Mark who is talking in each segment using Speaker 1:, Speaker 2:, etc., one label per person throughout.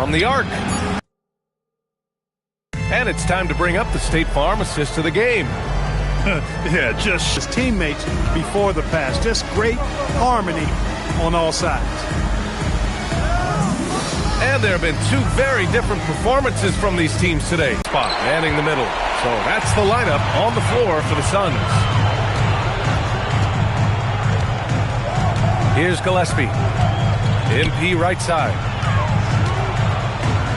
Speaker 1: from the arc. And it's time to bring up the State Farm assist of the game.
Speaker 2: Yeah, just his teammates before the pass. Just great harmony on all sides.
Speaker 1: And there have been two very different performances from these teams today. Spot manning the middle. So that's the lineup on the floor for the Suns. Here's Gillespie. MP right side.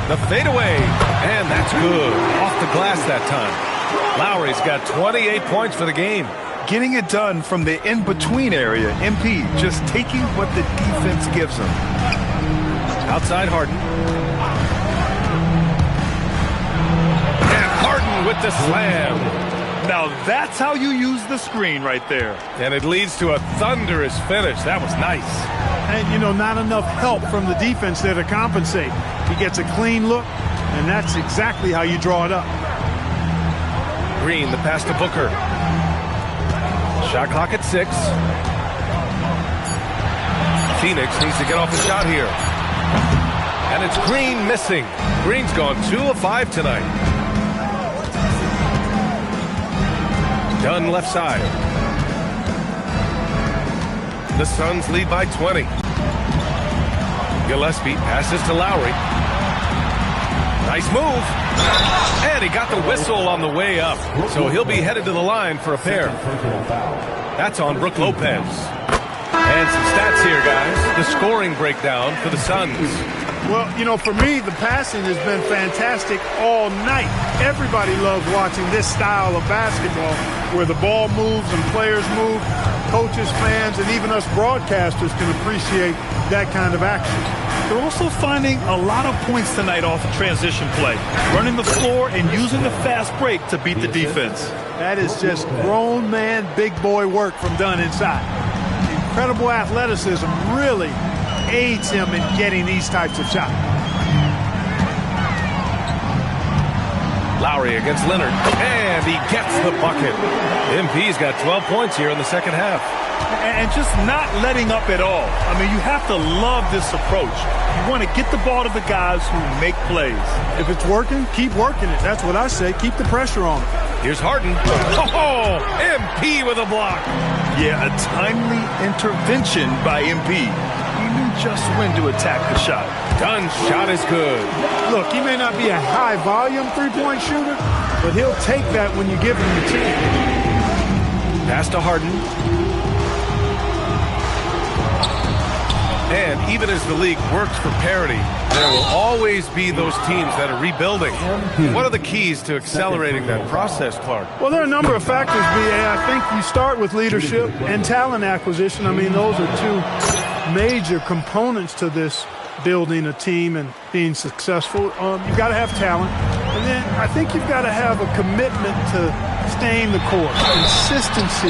Speaker 1: The fadeaway. And that's good. Off the glass that time. Lowry's got 28 points for the game.
Speaker 3: Getting it done from the in-between area. MP just taking what the defense gives him.
Speaker 1: Outside Harden. And Harden with the slam.
Speaker 2: Now that's how you use the screen right there.
Speaker 1: And it leads to a thunderous finish. That was nice.
Speaker 2: And, you know, not enough help from the defense there to compensate. He gets a clean look, and that's exactly how you draw it up.
Speaker 1: Green, the pass to Booker. Shot clock at 6. Phoenix needs to get off the shot here. And it's Green missing. Green's gone 2 of 5 tonight. Dunn left side. The Suns lead by 20. Gillespie passes to Lowry. Nice move. And he got the whistle on the way up. So he'll be headed to the line for a pair. That's on Brook Lopez. And some stats here, guys. The scoring breakdown for the Suns.
Speaker 2: Well, you know, for me, the passing has been fantastic all night. Everybody loves watching this style of basketball where the ball moves and players move. Coaches, fans, and even us broadcasters can appreciate that kind of action.
Speaker 4: They're also finding a lot of points tonight off of transition play, running the floor and using the fast break to beat the defense.
Speaker 2: That is just grown man, big boy work from Dunn inside. Incredible athleticism really aids him in getting these types of shots.
Speaker 1: Lowry against Leonard, and he gets the bucket. MP's got 12 points here in the second half.
Speaker 4: And just not letting up at all. I mean, you have to love this approach. You want to get the ball to the guys who make plays.
Speaker 2: If it's working, keep working it. That's what I say. Keep the pressure on.
Speaker 1: Here's Harden. Oh, MP with a block.
Speaker 4: Yeah, a timely intervention by MP. He knew just when to attack the shot.
Speaker 1: Dunn's shot is good.
Speaker 2: Look, he may not be a high-volume three-point shooter, but he'll take that when you give him the chance.
Speaker 1: Pass to Harden. And even as the league works for parity, there will always be those teams that are rebuilding. What are the keys to accelerating that process, Clark?
Speaker 2: Well, there are a number of factors, B.A. I think you start with leadership and talent acquisition. I mean, those are two major components to this building a team and being successful. You've got to have talent. And then I think you've got to have a commitment to staying the course. Consistency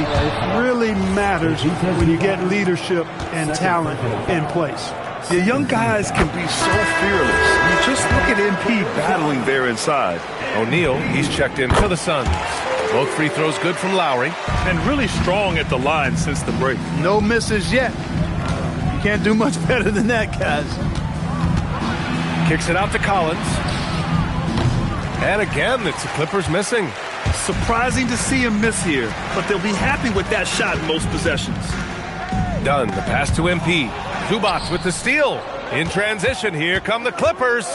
Speaker 2: really matters when you get leadership and talent in place.
Speaker 4: The young guys can be so fearless. You just look at MP battling there inside.
Speaker 1: O'Neal, he's checked in for the Suns. Both free throws good from Lowry.
Speaker 4: And really strong at the line since the break.
Speaker 2: No misses yet. You can't do much better than that, guys.
Speaker 1: Kicks it out to Collins. And again, it's the Clippers missing.
Speaker 4: Surprising to see him miss here, but they'll be happy with that shot in most possessions.
Speaker 1: Dunn, the pass to MP. Zubac with the steal. In transition, here come the Clippers.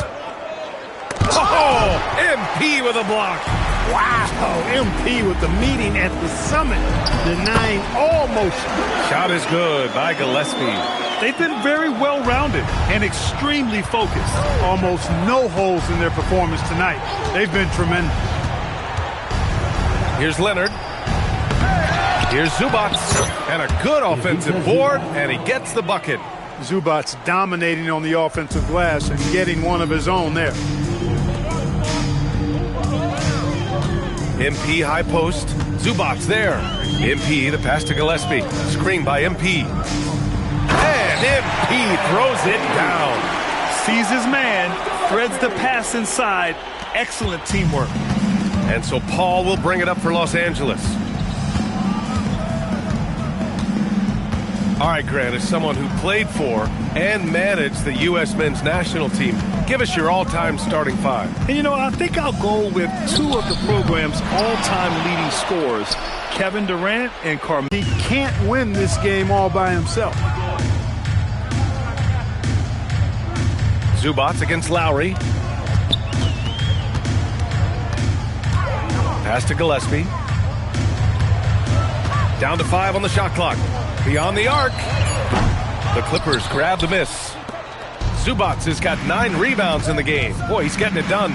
Speaker 1: Oh, MP with a block.
Speaker 2: Wow, MP with the meeting at the summit, denying all motion.
Speaker 1: Shot is good by Gillespie.
Speaker 4: They've been very well-rounded and extremely focused.
Speaker 2: Almost no holes in their performance tonight. They've been tremendous.
Speaker 1: Here's Leonard. Here's Zubac. And a good offensive board, and he gets the bucket.
Speaker 2: Zubac's dominating on the offensive glass and getting one of his own there.
Speaker 1: MP high post. Zubac there. MP, the pass to Gillespie. Screen by MP. And MP throws it down.
Speaker 4: Sees his man, threads the pass inside. Excellent teamwork.
Speaker 1: And so Paul will bring it up for Los Angeles. All right, Grant, as someone who played for and managed the U.S. men's national team, give us your all-time starting five.
Speaker 4: And, you know, I think I'll go with two of the program's all-time leading scorers, Kevin Durant and Carmelo.
Speaker 2: He can't win this game all by himself.
Speaker 1: Zubats against Lowry. Pass to Gillespie. Down to 5 on the shot clock. Beyond the arc. The Clippers grab the miss. Zubats has got 9 rebounds in the game. Boy, he's getting it done.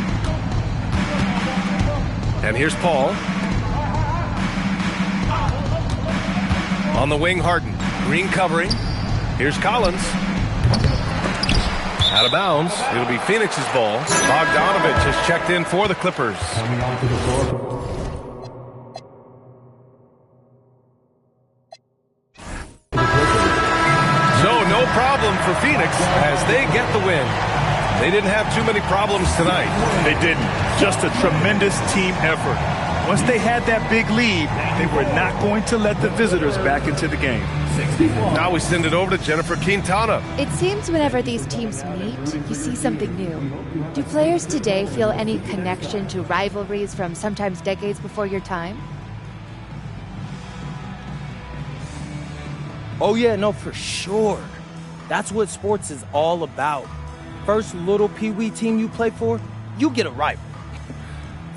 Speaker 1: And here's Paul. On the wing, Harden. Green covering. Here's Collins. Out of bounds. It'll be Phoenix's ball. Bogdanovich has checked in for the Clippers.
Speaker 5: Coming onto the floor.
Speaker 1: So no problem for Phoenix as they get the win. They didn't have too many problems tonight.
Speaker 4: They didn't. Just a tremendous team effort. Once they had that big lead, they were not going to let the visitors back into the game.
Speaker 1: Now we send it over to Jennifer Quintana.
Speaker 6: It seems whenever these teams meet, you see something new. Do players today feel any connection to rivalries from sometimes decades before your time?
Speaker 7: Oh yeah, no, for sure. That's what sports is all about. First little pee-wee team you play for, you get a rival.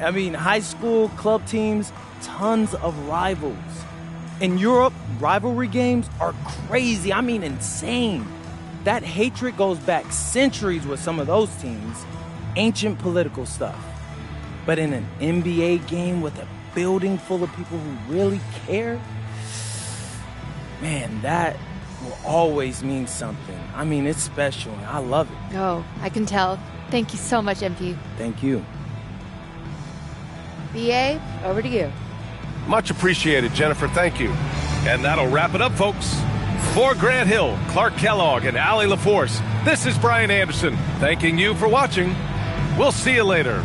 Speaker 7: I mean, high school, club teams, tons of rivals. In Europe, rivalry games are crazy. I mean, insane. That hatred goes back centuries with some of those teams. Ancient political stuff. But in an NBA game with a building full of people who really care, man, that will always mean something. I mean, it's special, and I love it.
Speaker 6: Oh, I can tell. Thank you so much, MP.
Speaker 7: Thank you.
Speaker 6: BA, over to you.
Speaker 1: Much appreciated, Jennifer. Thank you. And that'll wrap it up, folks. For Grant Hill, Clark Kellogg, and Allie LaForce, this is Brian Anderson, thanking you for watching. We'll see you later.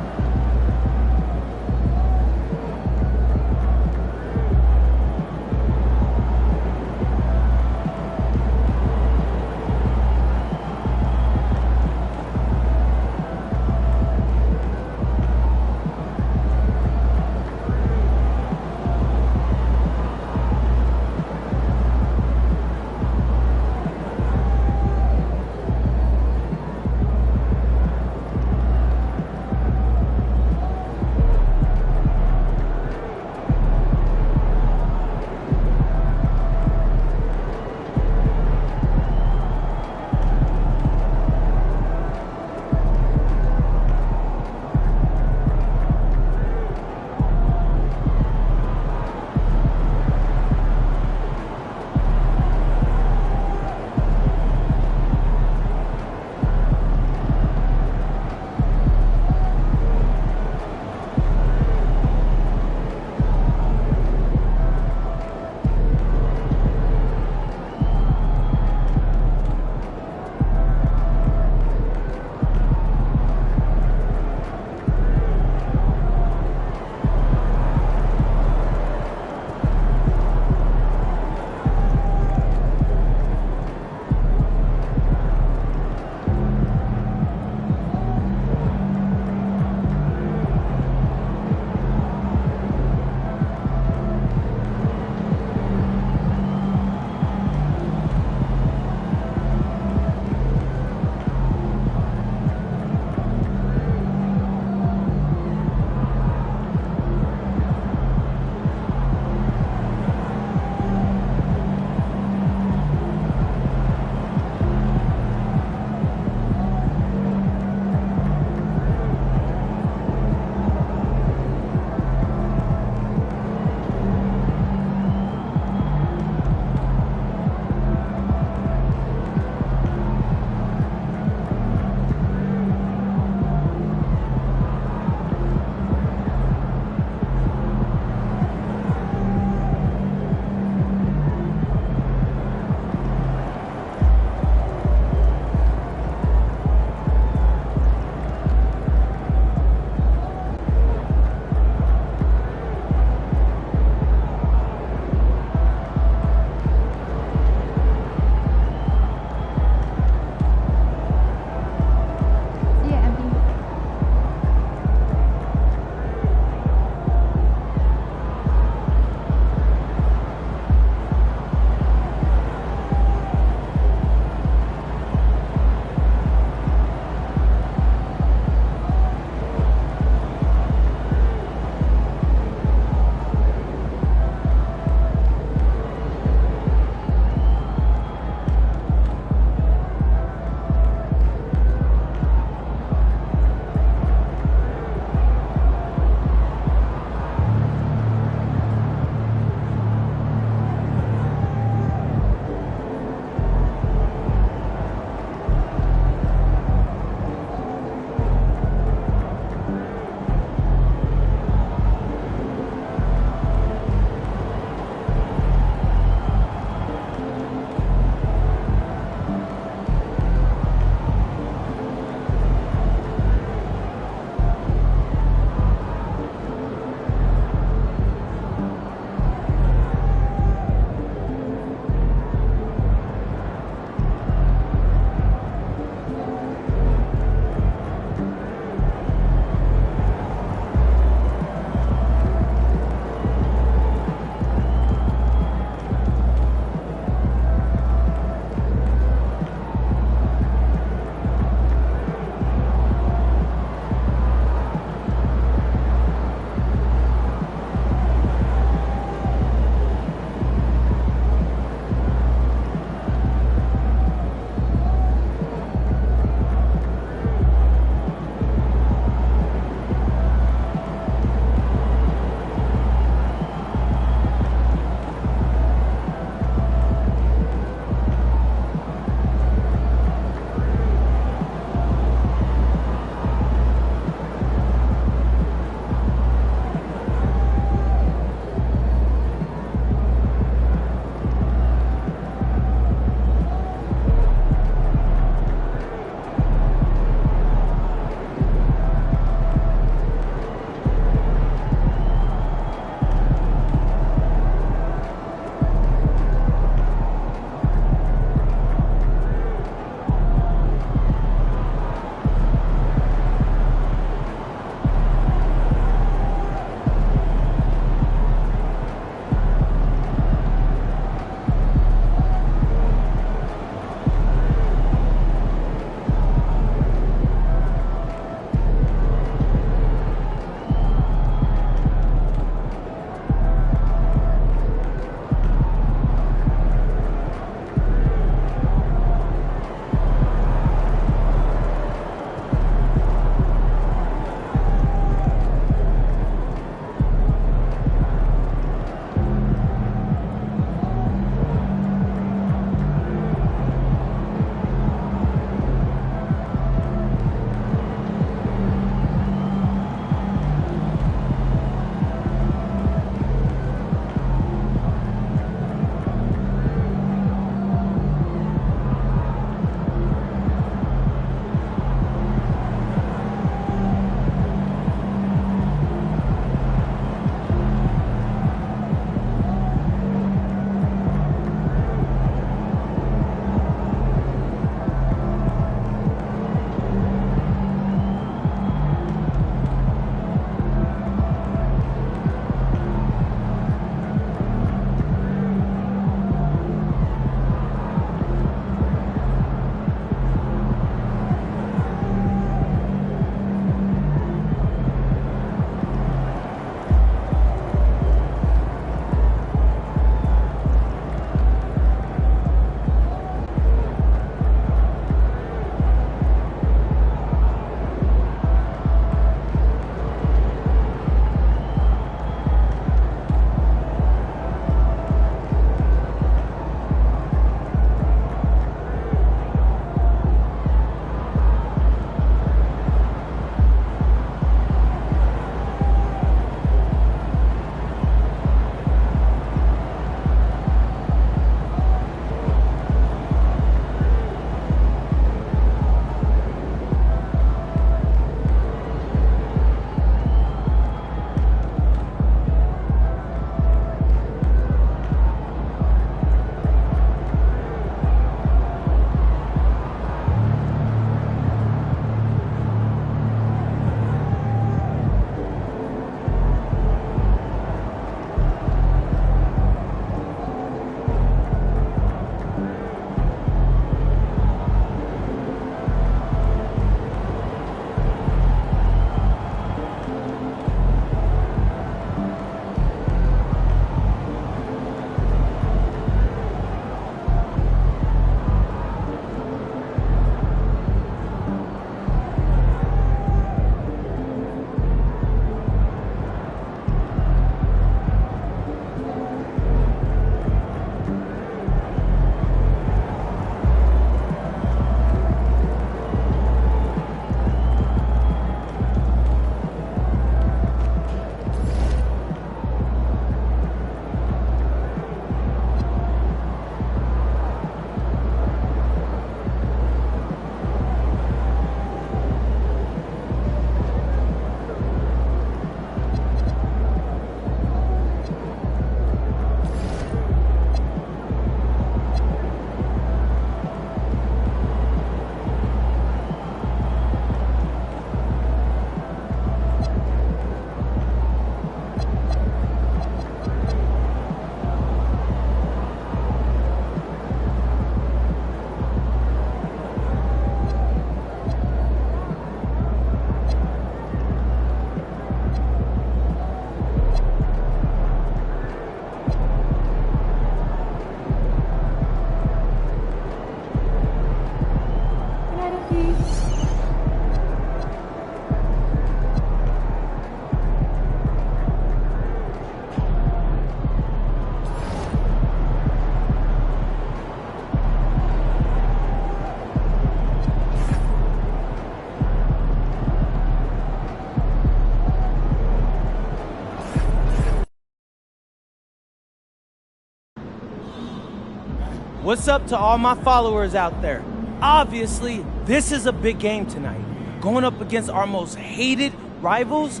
Speaker 7: What's up to all my followers out there? Obviously, this is a big game tonight. Going up against our most hated rivals,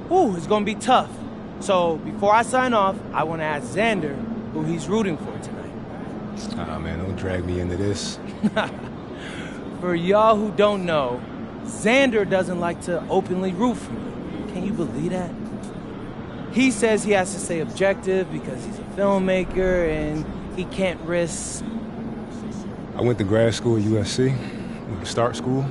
Speaker 7: it's going to be tough. So before I sign off, I want to ask Xander who he's rooting for tonight.
Speaker 5: Ah, man, don't drag me into this.
Speaker 7: For y'all who don't know, Xander doesn't like to openly root for me. Can you believe that? He says he has to stay objective because he's a filmmaker and he can't risk.
Speaker 5: I went to grad school at USC, went to start school.